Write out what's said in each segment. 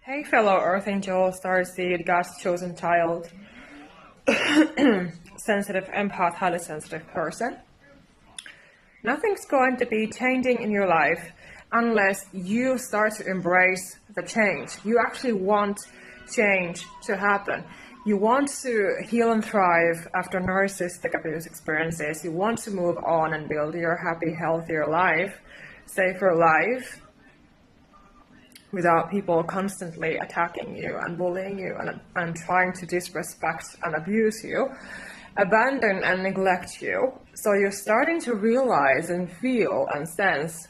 Hey fellow Earth Angel, Starseed, God's chosen child, sensitive empath, highly sensitive person. Nothing's going to be changing in your life unless you start to embrace the change. You actually want change to happen. You want to heal and thrive after narcissistic abuse experiences. You want to move on and build your happy, healthier life, safer life, without people constantly attacking you and bullying you and trying to disrespect and abuse you, abandon and neglect you. So you're starting to realize and feel and sense,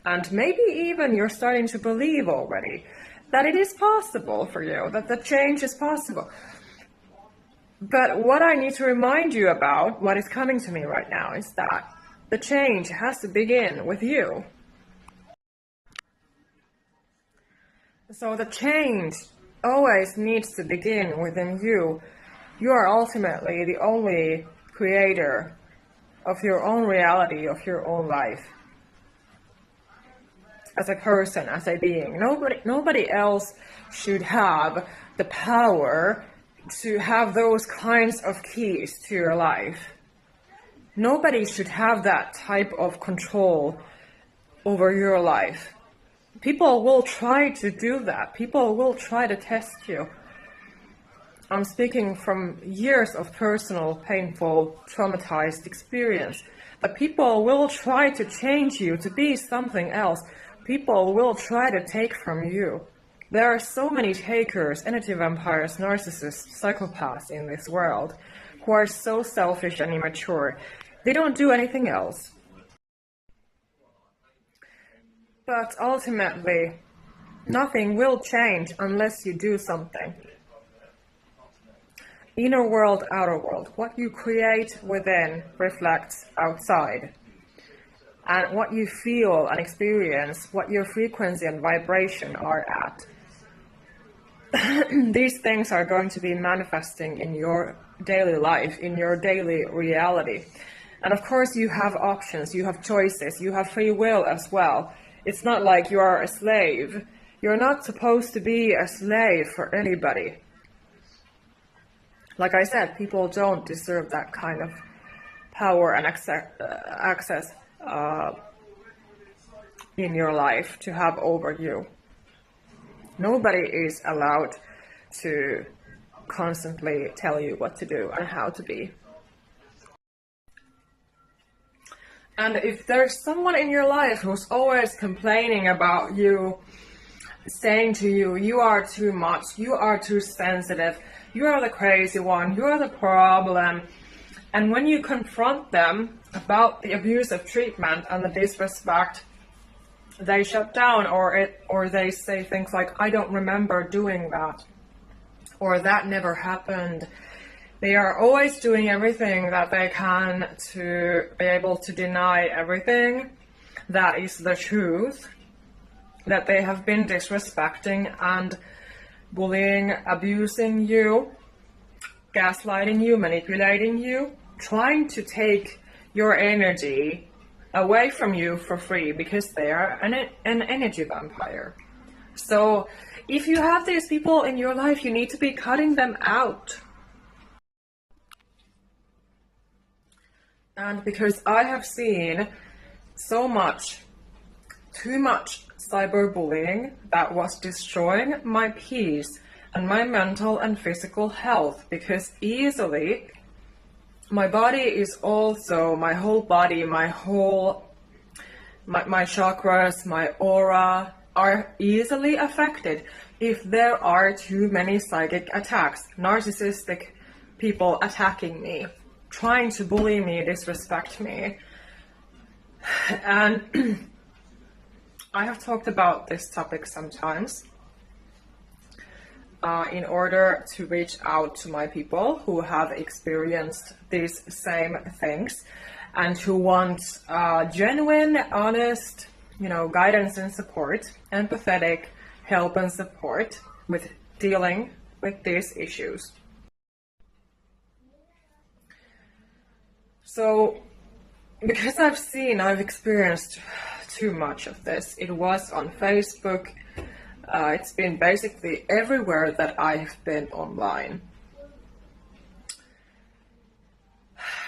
and maybe even you're starting to believe already, that it is possible for you, that the change is possible. But what I need to remind you about, what is coming to me right now, is that the change has to begin with you. So the change always needs to begin within you. You are ultimately the only creator of your own reality, of your own life. As a person, as a being, nobody else should have the power to have those kinds of keys to your life. Nobody should have that type of control over your life. People will try to do that. People will try to test you. I'm speaking from years of personal, painful, traumatized experience. But people will try to change you to be something else. People will try to take from you. There are so many takers, energy vampires, narcissists, psychopaths in this world who are so selfish and immature. They don't do anything else. But ultimately, nothing will change unless you do something. Inner world, outer world. What you create within reflects outside. And what you feel and experience, what your frequency and vibration are at. These things are going to be manifesting in your daily life, in your daily reality. And of course you have options, you have choices, you have free will as well. It's not like you are a slave. You're not supposed to be a slave for anybody. Like I said, people don't deserve that kind of power and access in your life to have over you. Nobody is allowed to constantly tell you what to do and how to be. And if there's someone in your life who's always complaining about you, saying to you, you are too much, you are too sensitive, you are the crazy one, you are the problem, and when you confront them about the abusive treatment and the disrespect, they shut down or they say things like, I don't remember doing that, or that never happened. They are always doing everything that they can to be able to deny everything that is the truth, that they have been disrespecting and bullying, abusing you, gaslighting you, manipulating you, trying to take your energy away from you for free because they are an energy vampire. So if you have these people in your life, you need to be cutting them out. And because I have seen so much, too much cyberbullying that was destroying my peace and my mental and physical health, because easily my body is also, my whole body, my chakras, my aura are easily affected if there are too many psychic attacks, narcissistic people attacking me, trying to bully me, disrespect me. And I have talked about this topic sometimes in order to reach out to my people who have experienced these same things and who want genuine, honest, guidance and support, empathetic help and support with dealing with these issues. So, because I've experienced too much of this. It was on Facebook, It's been basically everywhere that I've been online.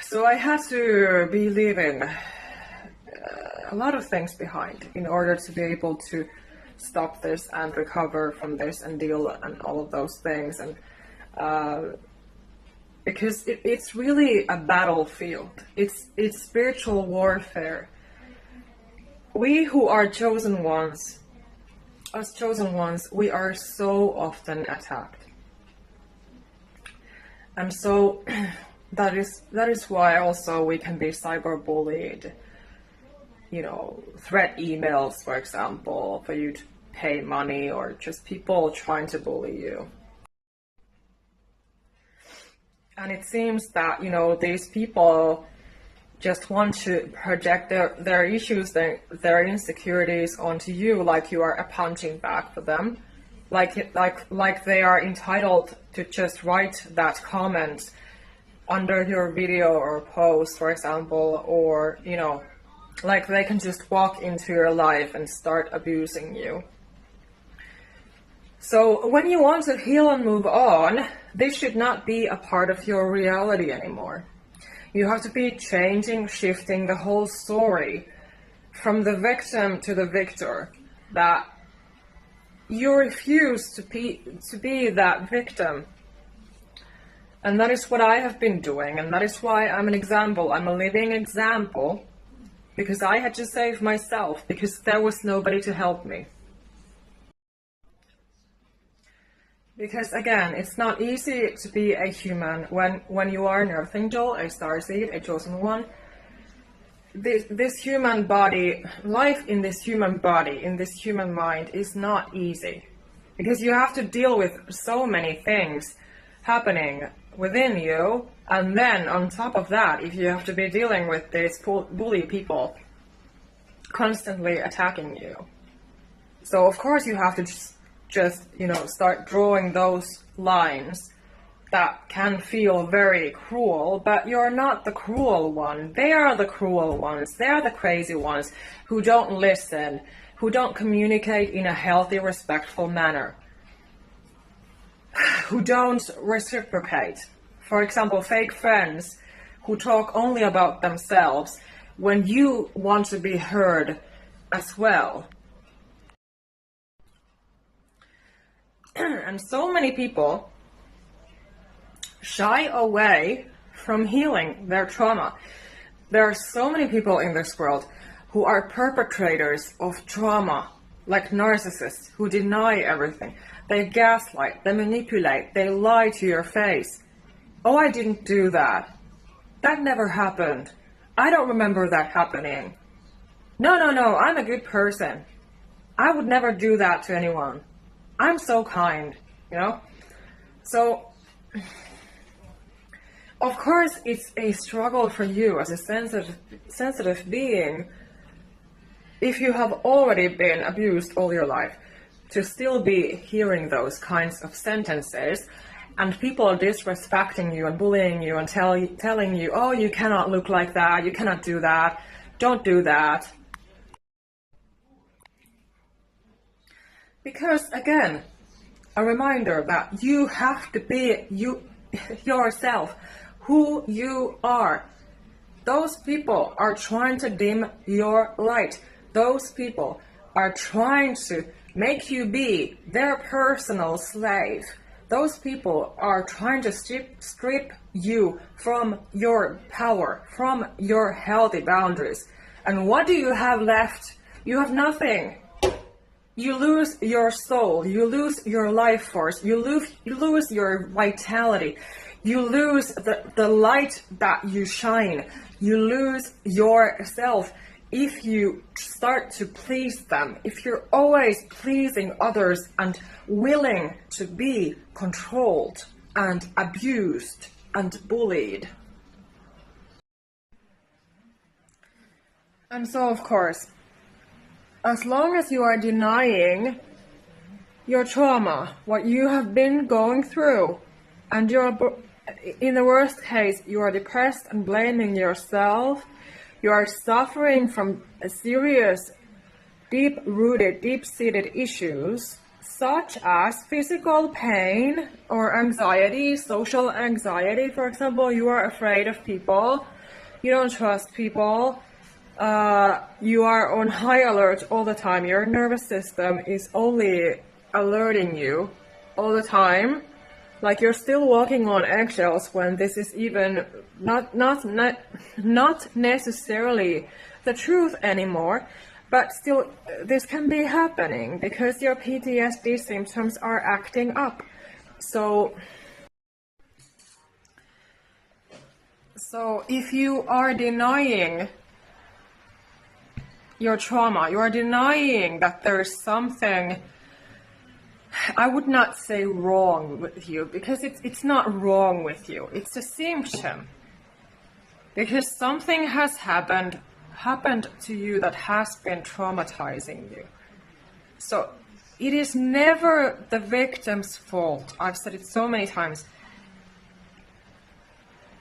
So I had to be leaving a lot of things behind in order to be able to stop this and recover from this and deal and all of those things. And because it's really a battlefield. It's spiritual warfare. We who are chosen ones, us chosen ones, we are so often attacked. And so that is why also we can be cyberbullied. You know, threat emails, for example, for you to pay money, or just people trying to bully you. And it seems that, you know, these people just want to project their issues, their insecurities onto you, like you are a punching bag for them, like they are entitled to just write that comment under your video or post, for example, or, you know, like they can just walk into your life and start abusing you. So when you want to heal and move on, this should not be a part of your reality anymore. You have to be changing, shifting the whole story from the victim to the victor, that you refuse to be that victim. And that is what I have been doing, and that is why I'm an example. I'm a living example, because I had to save myself, because there was nobody to help me. Because again, it's not easy to be a human when you are an earth angel, a starseed, a chosen one. This human body, life in this human body, in this human mind is not easy. Because you have to deal with so many things happening within you, and then on top of that, if you have to be dealing with these bully people constantly attacking you. So of course you have to just, you know, start drawing those lines that can feel very cruel, but you're not the cruel one. They are the cruel ones. They are the crazy ones who don't listen, who don't communicate in a healthy, respectful manner, who don't reciprocate. For example, fake friends who talk only about themselves when you want to be heard as well. And so many people shy away from healing their trauma. There are so many people in this world who are perpetrators of trauma, like narcissists who deny everything. They gaslight, they manipulate, they lie to your face. Oh, I didn't do that. That never happened. I don't remember that happening. No, I'm a good person. I would never do that to anyone. I'm so kind, you know? So, of course, it's a struggle for you as a sensitive being, if you have already been abused all your life, to still be hearing those kinds of sentences, and people are disrespecting you and bullying you and telling you, oh, you cannot look like that, you cannot do that, don't do that. Because again, a reminder that you have to be yourself, who you are. Those people are trying to dim your light. Those people are trying to make you be their personal slave. Those people are trying to strip you from your power, from your healthy boundaries. And what do you have left? You have nothing. You lose your soul, you lose your life force, you lose your vitality, you lose the light that you shine, you lose yourself if you start to please them, if you're always pleasing others and willing to be controlled and abused and bullied. And so, of course, as long as you are denying your trauma, what you have been going through, and you're, in the worst case, you are depressed and blaming yourself, you are suffering from a serious, deep-rooted, deep-seated issues, such as physical pain or anxiety, social anxiety. For example, you are afraid of people, you don't trust people, you are on high alert all the time. Your nervous system is only alerting you all the time. Like you're still walking on eggshells when this is even not necessarily the truth anymore. But still, this can be happening because your PTSD symptoms are acting up. So if you are denying your trauma, you are denying that there's something, I would not say wrong with you, because it's not wrong with you. It's a symptom. Because something has happened to you that has been traumatizing you. So it is never the victim's fault. I've said it so many times,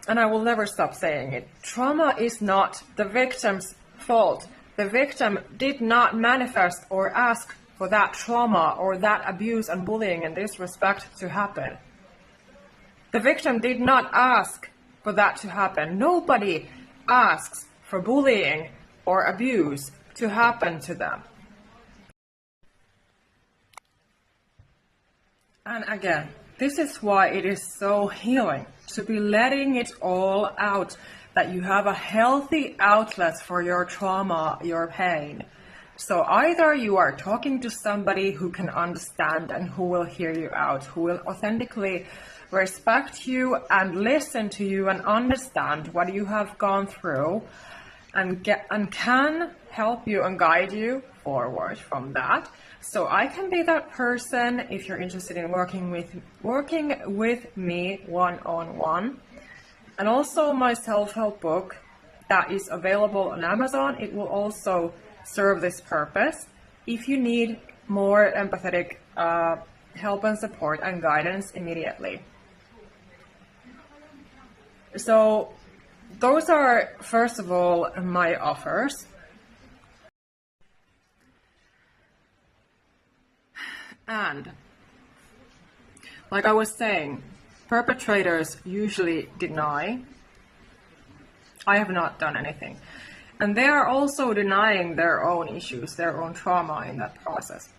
and I will never stop saying it. Trauma is not the victim's fault. The victim did not manifest or ask for that trauma or that abuse and bullying and disrespect to happen. The victim did not ask for that to happen. Nobody asks for bullying or abuse to happen to them. And again, this is why it is so healing to be letting it all out, that you have a healthy outlet for your trauma, your pain. So either you are talking to somebody who can understand and who will hear you out, who will authentically respect you and listen to you and understand what you have gone through, and can help you and guide you forward from that. So I can be that person if you're interested in working with me one-on-one. And also my self-help book that is available on Amazon. It will also serve this purpose if you need more empathetic help and support and guidance immediately. So those are, first of all, my offers. And like I was saying, perpetrators usually deny. I have not done anything. And they are also denying their own issues, their own trauma in that process.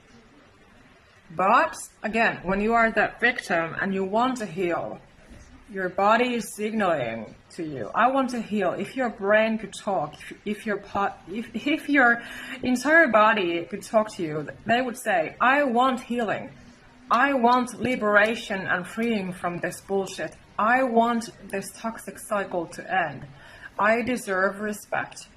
But again, when you are that victim and you want to heal, your body is signaling to you, I want to heal. If your brain could talk, if your entire body could talk to you, they would say, I want healing. I want liberation and freeing from this bullshit. I want this toxic cycle to end. I deserve respect.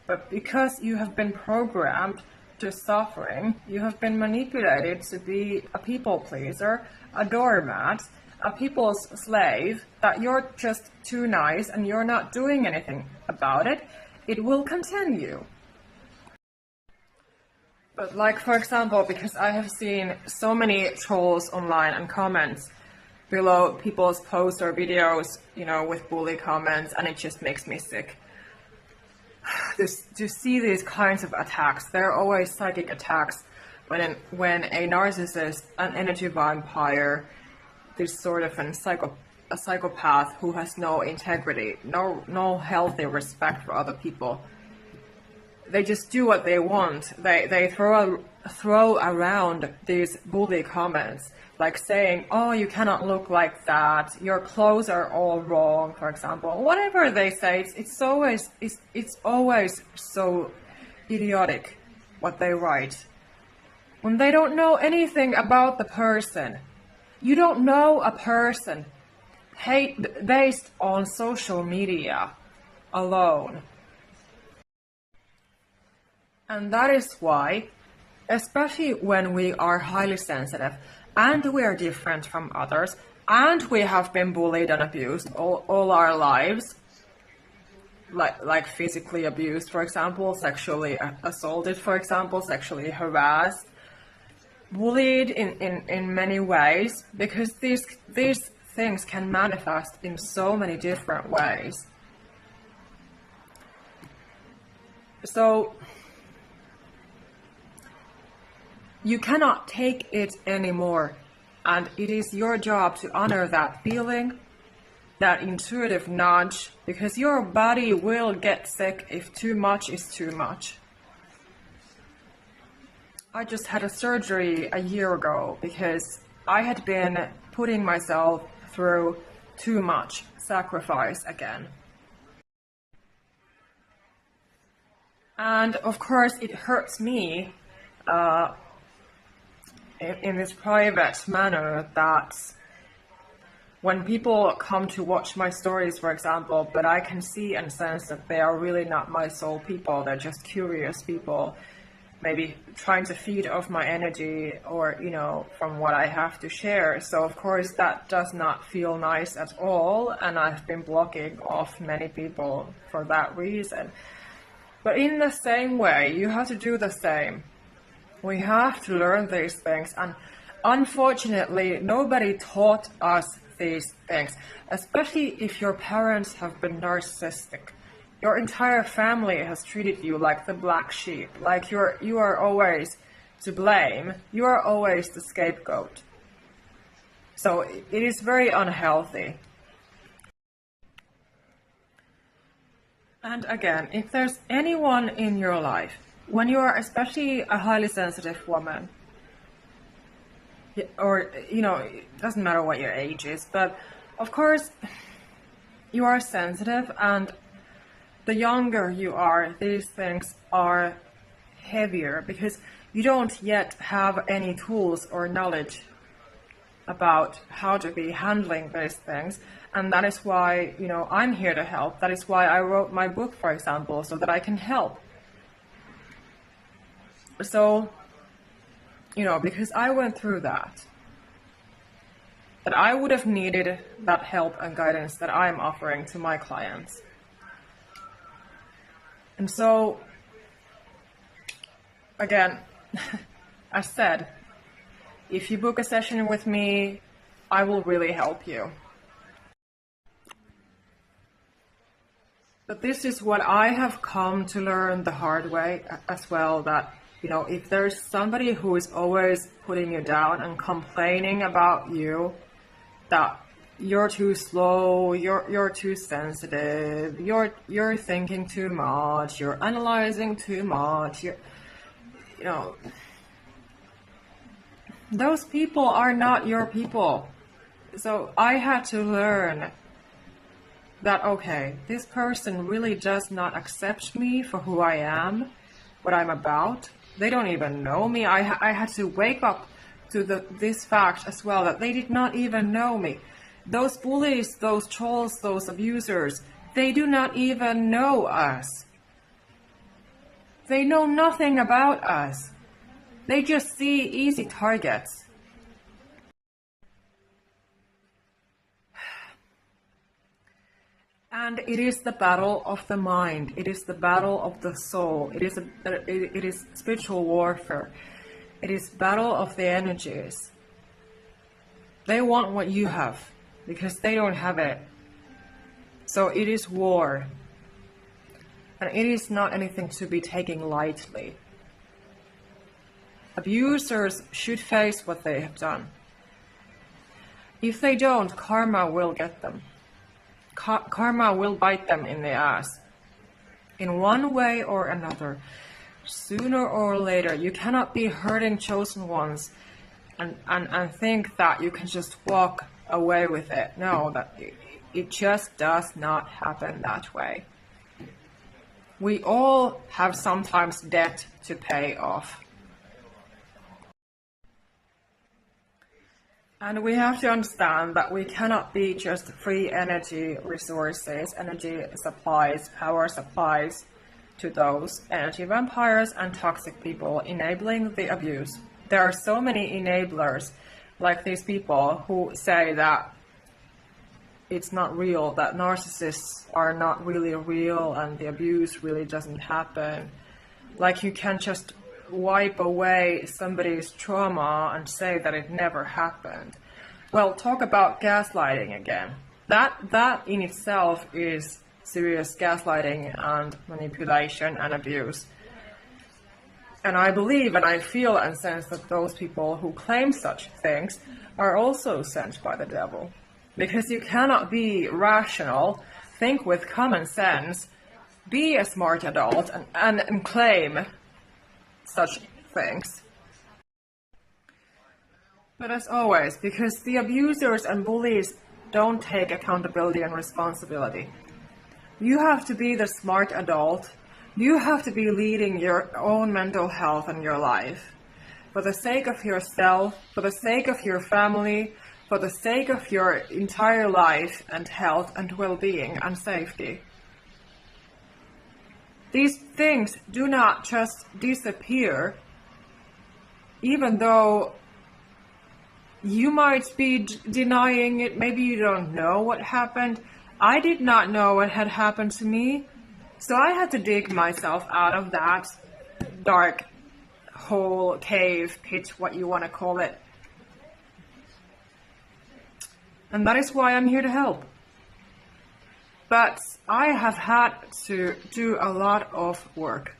But because you have been programmed to suffering, you have been manipulated to be a people pleaser, a doormat, a people's slave, that you're just too nice and you're not doing anything about it, it will continue. But like, for example, because I have seen so many trolls online and comments below people's posts or videos, with bully comments, and it just makes me sick. To see these kinds of attacks, they're always psychic attacks when a narcissist, an energy vampire, this sort of a psychopath who has no integrity, no healthy respect for other people. They just do what they want. They throw around these bully comments, like saying, "Oh, you cannot look like that. Your clothes are all wrong," for example. Whatever they say, it's always so idiotic what they write. When they don't know anything about the person. You don't know a person based on social media alone. And that is why, especially when we are highly sensitive and we are different from others and we have been bullied and abused all our lives, like physically abused, for example, sexually assaulted, for example, sexually harassed, bullied in many ways, because these things can manifest in so many different ways. So you cannot take it anymore. And it is your job to honor that feeling, that intuitive nudge, because your body will get sick if too much is too much. I just had a surgery a year ago because I had been putting myself through too much sacrifice again. And of course it hurts me in this private manner that when people come to watch my stories, for example, but I can see and sense that they are really not my soul people, they're just curious people, maybe trying to feed off my energy or, you know, from what I have to share. So of course that does not feel nice at all, and I've been blocking off many people for that reason. But in the same way, you have to do the same. We have to learn these things, and unfortunately nobody taught us these things, especially if your parents have been narcissistic. Your entire family has treated you like the black sheep, like you are always to blame, you are always the scapegoat. So it is very unhealthy. And again, if there's anyone in your life, when you are especially a highly sensitive woman, or, you know, it doesn't matter what your age is, but of course you are sensitive, and the younger you are, these things are heavier because you don't yet have any tools or knowledge about how to be handling these things. And that is why, you know, I'm here to help. That is why I wrote my book, for example, so that I can help. So, you know, because I went through that I would have needed that help and guidance that I'm offering to my clients. And so, again, I said, if you book a session with me, I will really help you. But this is what I have come to learn the hard way as well, that, you know, if there's somebody who is always putting you down and complaining about you, that you're too slow, you're too sensitive, you're thinking too much, you're analyzing too much, you know, those people are not your people. So I had to learn that, okay, this person really does not accept me for who I am, what I'm about. They don't even know me. I had to wake up to this fact as well, that they did not even know me. Those bullies, those trolls, those abusers, they do not even know us. They know nothing about us. They just see easy targets. And it is the battle of the mind. It is the battle of the soul. It is spiritual warfare. It is battle of the energies. They want what you have because they don't have it. So it is war. And it is not anything to be taken lightly. Abusers should face what they have done. If they don't, karma will get them. Karma will bite them in the ass. In one way or another. Sooner or later, you cannot be hurting chosen ones and think that you can just walk away with it. No, it just does not happen that way. We all have sometimes debt to pay off. And we have to understand that we cannot be just free energy resources, energy supplies, power supplies to those energy vampires and toxic people enabling the abuse. There are so many enablers, like these people who say that it's not real, that narcissists are not really real and the abuse really doesn't happen. Like you can just wipe away somebody's trauma and say that it never happened. Well, talk about gaslighting again. That in itself is serious gaslighting and manipulation and abuse. And I believe and I feel and sense that those people who claim such things are also sent by the devil. Because you cannot be rational, think with common sense, be a smart adult, and claim such things. But as always, because the abusers and bullies don't take accountability and responsibility, you have to be the smart adult. You have to be leading your own mental health and your life. For the sake of yourself, for the sake of your family, for the sake of your entire life and health and well-being and safety. These things do not just disappear, even though you might be denying it. Maybe you don't know what happened. I did not know what had happened to me. So I had to dig myself out of that dark hole, cave, pit, what you want to call it. And that is why I'm here to help. But I have had to do a lot of work.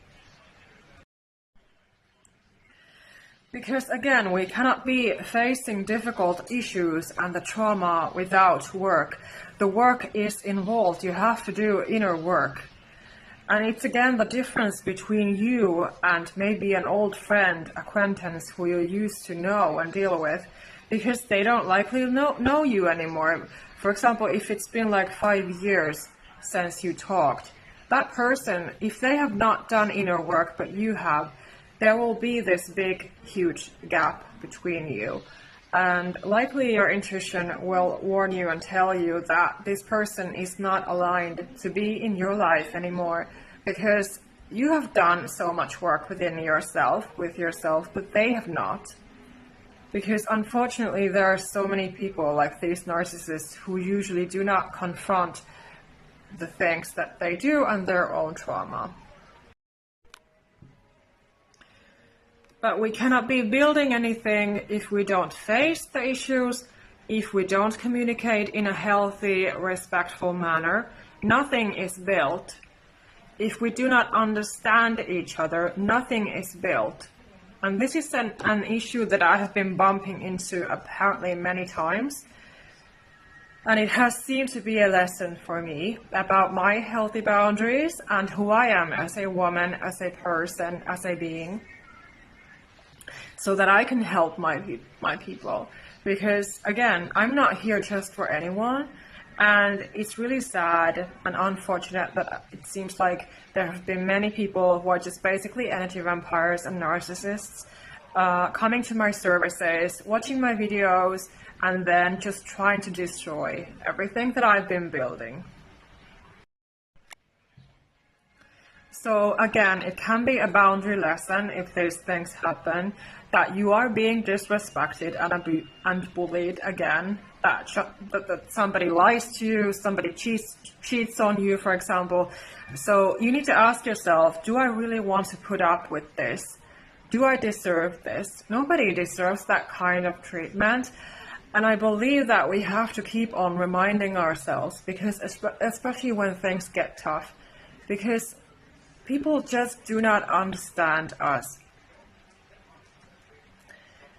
Because again, we cannot be facing difficult issues and the trauma without work. The work is involved. You have to do inner work. And it's again the difference between you and maybe an old friend, acquaintance who you used to know and deal with, because they don't likely know you anymore. For example, if it's been like 5 years since you talked, that person, if they have not done inner work but you have, there will be this big, huge gap between you. And likely your intuition will warn you and tell you that this person is not aligned to be in your life anymore, because you have done so much work within yourself, with yourself, but they have not. Because unfortunately there are so many people like these narcissists who usually do not confront the things that they do and their own trauma. But we cannot be building anything if we don't face the issues, if we don't communicate in a healthy, respectful manner. Nothing is built. If we do not understand each other, nothing is built. And this is an issue that I have been bumping into apparently many times. And it has seemed to be a lesson for me about my healthy boundaries and who I am as a woman, as a person, as a being, so that I can help my people. Because again, I'm not here just for anyone. And it's really sad and unfortunate that it seems like there have been many people who are just basically energy vampires and narcissists coming to my services, watching my videos, and then just trying to destroy everything that I've been building. So again, it can be a boundary lesson if these things happen, that you are being disrespected and bullied again, that somebody lies to you, somebody cheats on you, for example. So you need to ask yourself, do I really want to put up with this? Do I deserve this? Nobody deserves that kind of treatment. And I believe that we have to keep on reminding ourselves, because especially when things get tough, because people just do not understand us.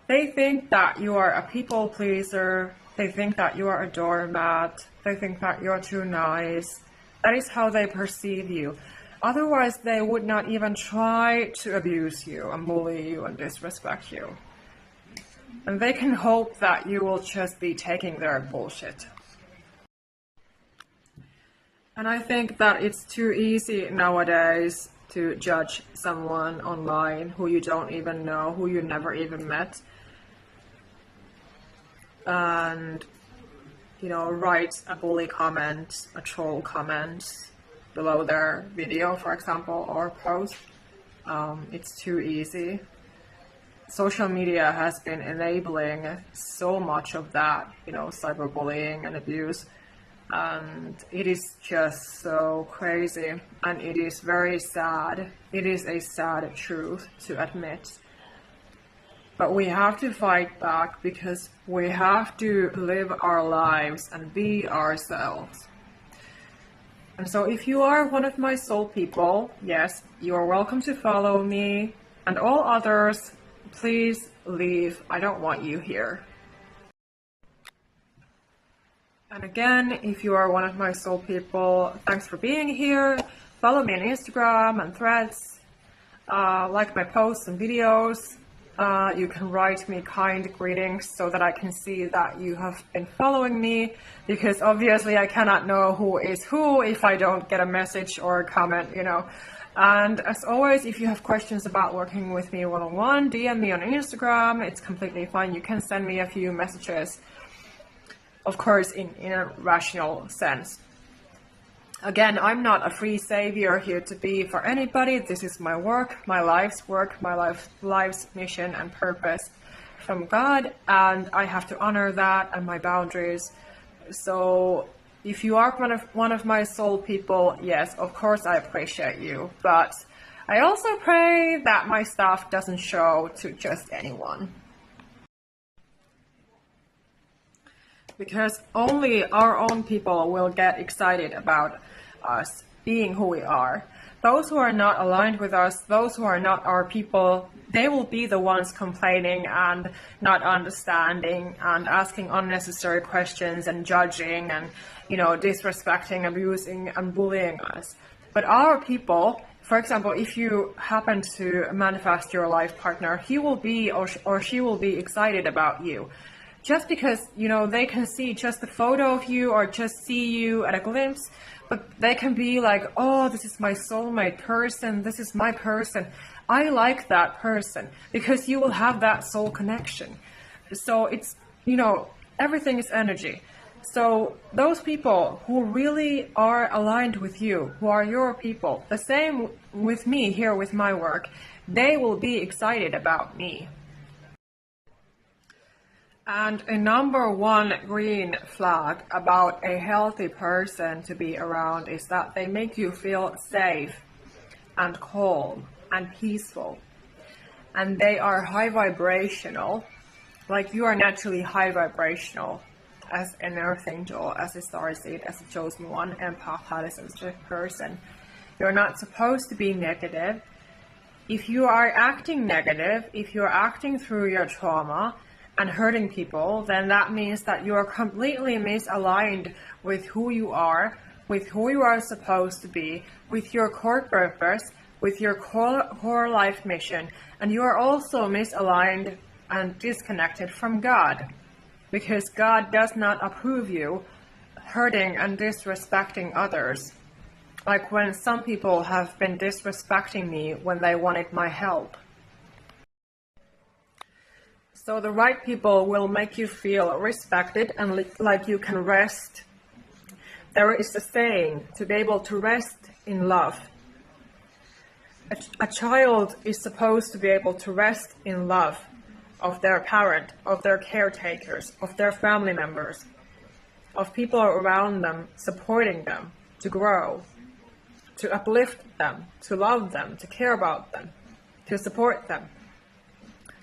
They think that you are a people pleaser. They think that you are a doormat. They think that you're too nice. That is how they perceive you. Otherwise, they would not even try to abuse you and bully you and disrespect you. And they can hope that you will just be taking their bullshit. And I think that it's too easy nowadays to judge someone online who you don't even know, who you never even met. And, you know, write a bully comment, a troll comment below their video, for example, or post. It's too easy. Social media has been enabling so much of that, you know, cyberbullying and abuse. And it is just so crazy, and it is very sad. It is a sad truth to admit. But we have to fight back, because we have to live our lives and be ourselves. And so if you are one of my soul people, yes, you are welcome to follow me. And all others, please leave. I don't want you here. And again, if you are one of my soul people, thanks for being here. Follow me on Instagram and Threads. Like my posts and videos. You can write me kind greetings so that I can see that you have been following me, because obviously I cannot know who is who if I don't get a message or a comment, you know. And as always, if you have questions about working with me one-on-one, DM me on Instagram. It's completely fine. You can send me a few messages, of course, in a rational sense. Again, I'm not a free savior here to be for anybody. This is my work, my life's mission and purpose from God, and I have to honor that and my boundaries. So if you are one of my soul people, yes, of course I appreciate you, but I also pray that my stuff doesn't show to just anyone. Because only our own people will get excited about us being who we are. Those who are not aligned with us, those who are not our people, they will be the ones complaining and not understanding and asking unnecessary questions and judging and, you know, disrespecting, abusing and bullying us. But our people, for example, if you happen to manifest your life partner, he will be or she will be excited about you. Just because, you know, they can see just a photo of you or just see you at a glimpse, but they can be like, oh, this is my soulmate person, this is my person. I like that person, because you will have that soul connection. So it's, you know, everything is energy. So those people who really are aligned with you, who are your people, the same with me here with my work, they will be excited about me. And a number one green flag about a healthy person to be around is that they make you feel safe and calm and peaceful. And they are high vibrational, like you are naturally high vibrational as an earth angel, as a starseed, as a chosen one, empath, highly sensitive person. You're not supposed to be negative. If you are acting negative, if you're acting through your trauma, and hurting people, then that means that you are completely misaligned with who you are supposed to be, with your core purpose, with your core life mission, and you are also misaligned and disconnected from God, because God does not approve you hurting and disrespecting others. Like when some people have been disrespecting me when they wanted my help. So the right people will make you feel respected and like you can rest. There is a saying, to be able to rest in love. A child is supposed to be able to rest in love of their parent, of their caretakers, of their family members, of people around them, supporting them to grow, to uplift them, to love them, to care about them, to support them,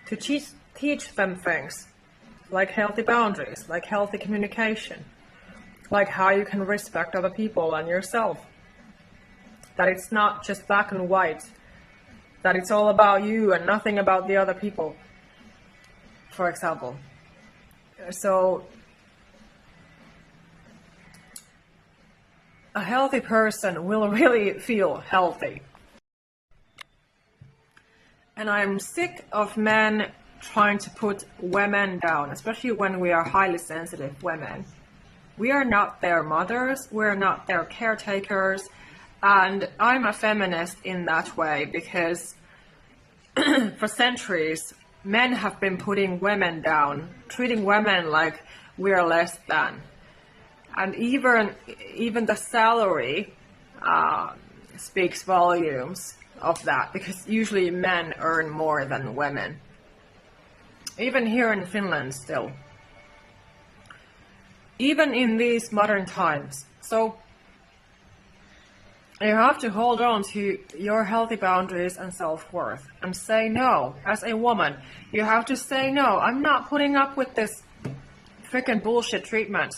to teach them things like healthy boundaries, like healthy communication, like how you can respect other people and yourself. That it's not just black and white, that it's all about you and nothing about the other people, for example. So a healthy person will really feel healthy. And I'm sick of men trying to put women down, especially when we are highly sensitive women. We are not their mothers, we're not their caretakers, and I'm a feminist in that way because for centuries men have been putting women down, treating women like we're less than. And even the salary speaks volumes of that, because usually men earn more than women. Even here in Finland still. Even in these modern times. So you have to hold on to your healthy boundaries and self-worth and say no. As a woman, you have to say no. I'm not putting up with this freaking bullshit treatment.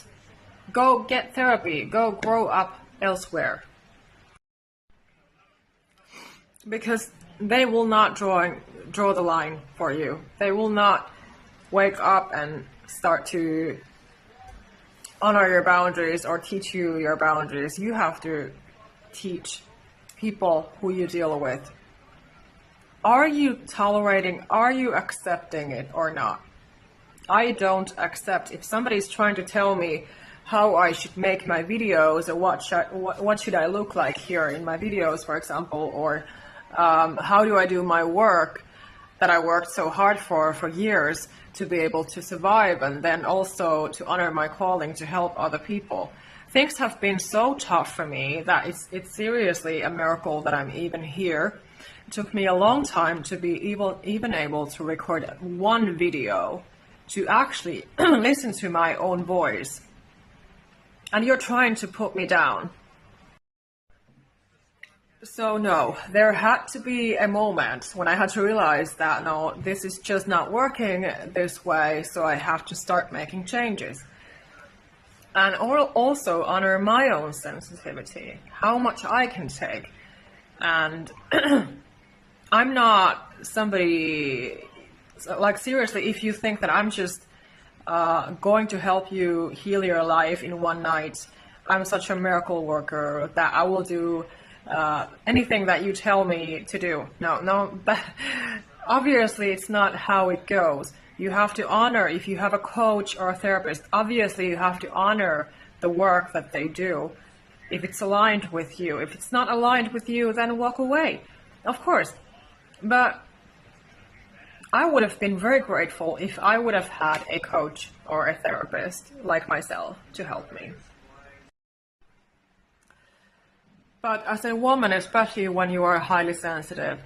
Go get therapy. Go grow up elsewhere. Because they will not draw the line for you. They will not wake up and start to honor your boundaries or teach you your boundaries. You have to teach people who you deal with. Are you tolerating, are you accepting it or not? I don't accept. If somebody's trying to tell me how I should make my videos, or what should I look like here in my videos, for example, or how do I do my work that I worked so hard for years to be able to survive, and then also to honor my calling to help other people. Things have been so tough for me that it's seriously a miracle that I'm even here. It took me a long time to be even able to record one video, to actually listen to my own voice. And you're trying to put me down. So no, there had to be a moment when I had to realize that no, this is just not working this way, so I have to start making changes. And also honor my own sensitivity, how much I can take. And I'm not somebody, like seriously, if you think that I'm just going to help you heal your life in one night, I'm such a miracle worker that I will do anything that you tell me to do. No, but obviously it's not how it goes. You have to honor, if you have a coach or a therapist, obviously you have to honor the work that they do. If it's aligned with you. If it's not aligned with you, then walk away. Of course. But I would have been very grateful if I would have had a coach or a therapist like myself to help me. But as a woman, especially when you are highly sensitive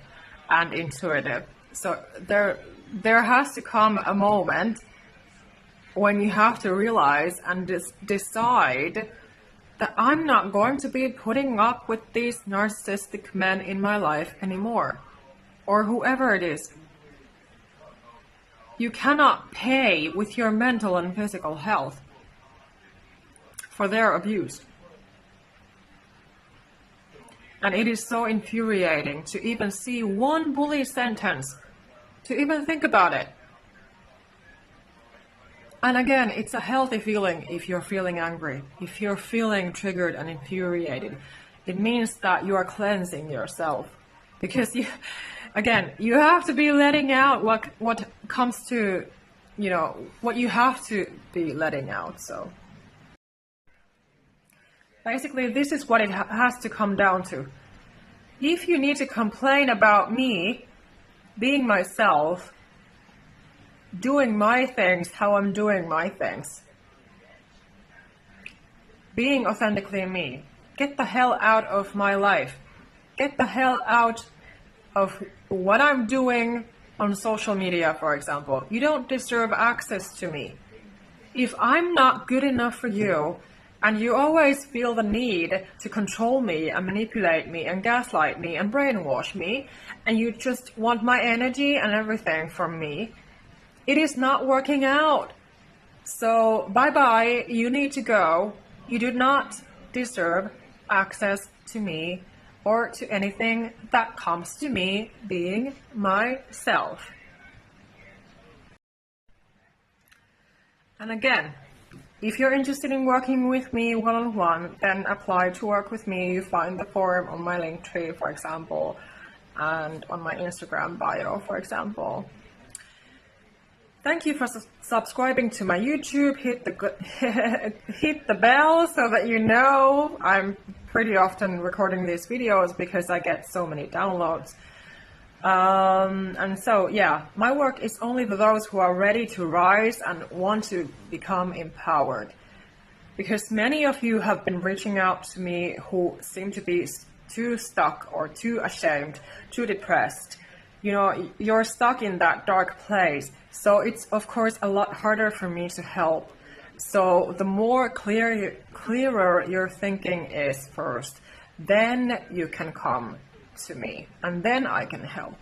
and intuitive, so there has to come a moment when you have to realize and decide that I'm not going to be putting up with these narcissistic men in my life anymore, or whoever it is. You cannot pay with your mental and physical health for their abuse. And it is so infuriating to even see one bully sentence, to even think about it. And again, it's a healthy feeling if you're feeling angry, if you're feeling triggered and infuriated. It means that you are cleansing yourself. Because you have to be letting out what comes to, what you have to be letting out. So basically, this is what it has to come down to. If you need to complain about me being myself, doing my things how I'm doing my things, being authentically me, get the hell out of my life. Get the hell out of what I'm doing on social media, for example. You don't deserve access to me. If I'm not good enough for you, and you always feel the need to control me and manipulate me and gaslight me and brainwash me, and you just want my energy and everything from me, it is not working out. So bye-bye, you need to go. You do not deserve access to me or to anything that comes to me being myself. And again, if you're interested in working with me one-on-one, then apply to work with me. You find the form on my Linktree, for example, and on my Instagram bio, for example. Thank you for subscribing to my YouTube. Hit the bell so that you know I'm pretty often recording these videos because I get so many downloads. And so, yeah, my work is only for those who are ready to rise and want to become empowered. Because many of you have been reaching out to me who seem to be too stuck or too ashamed, too depressed. You're stuck in that dark place. So it's, of course, a lot harder for me to help. So the more clearer your thinking is first, then you can come to me, and then I can help.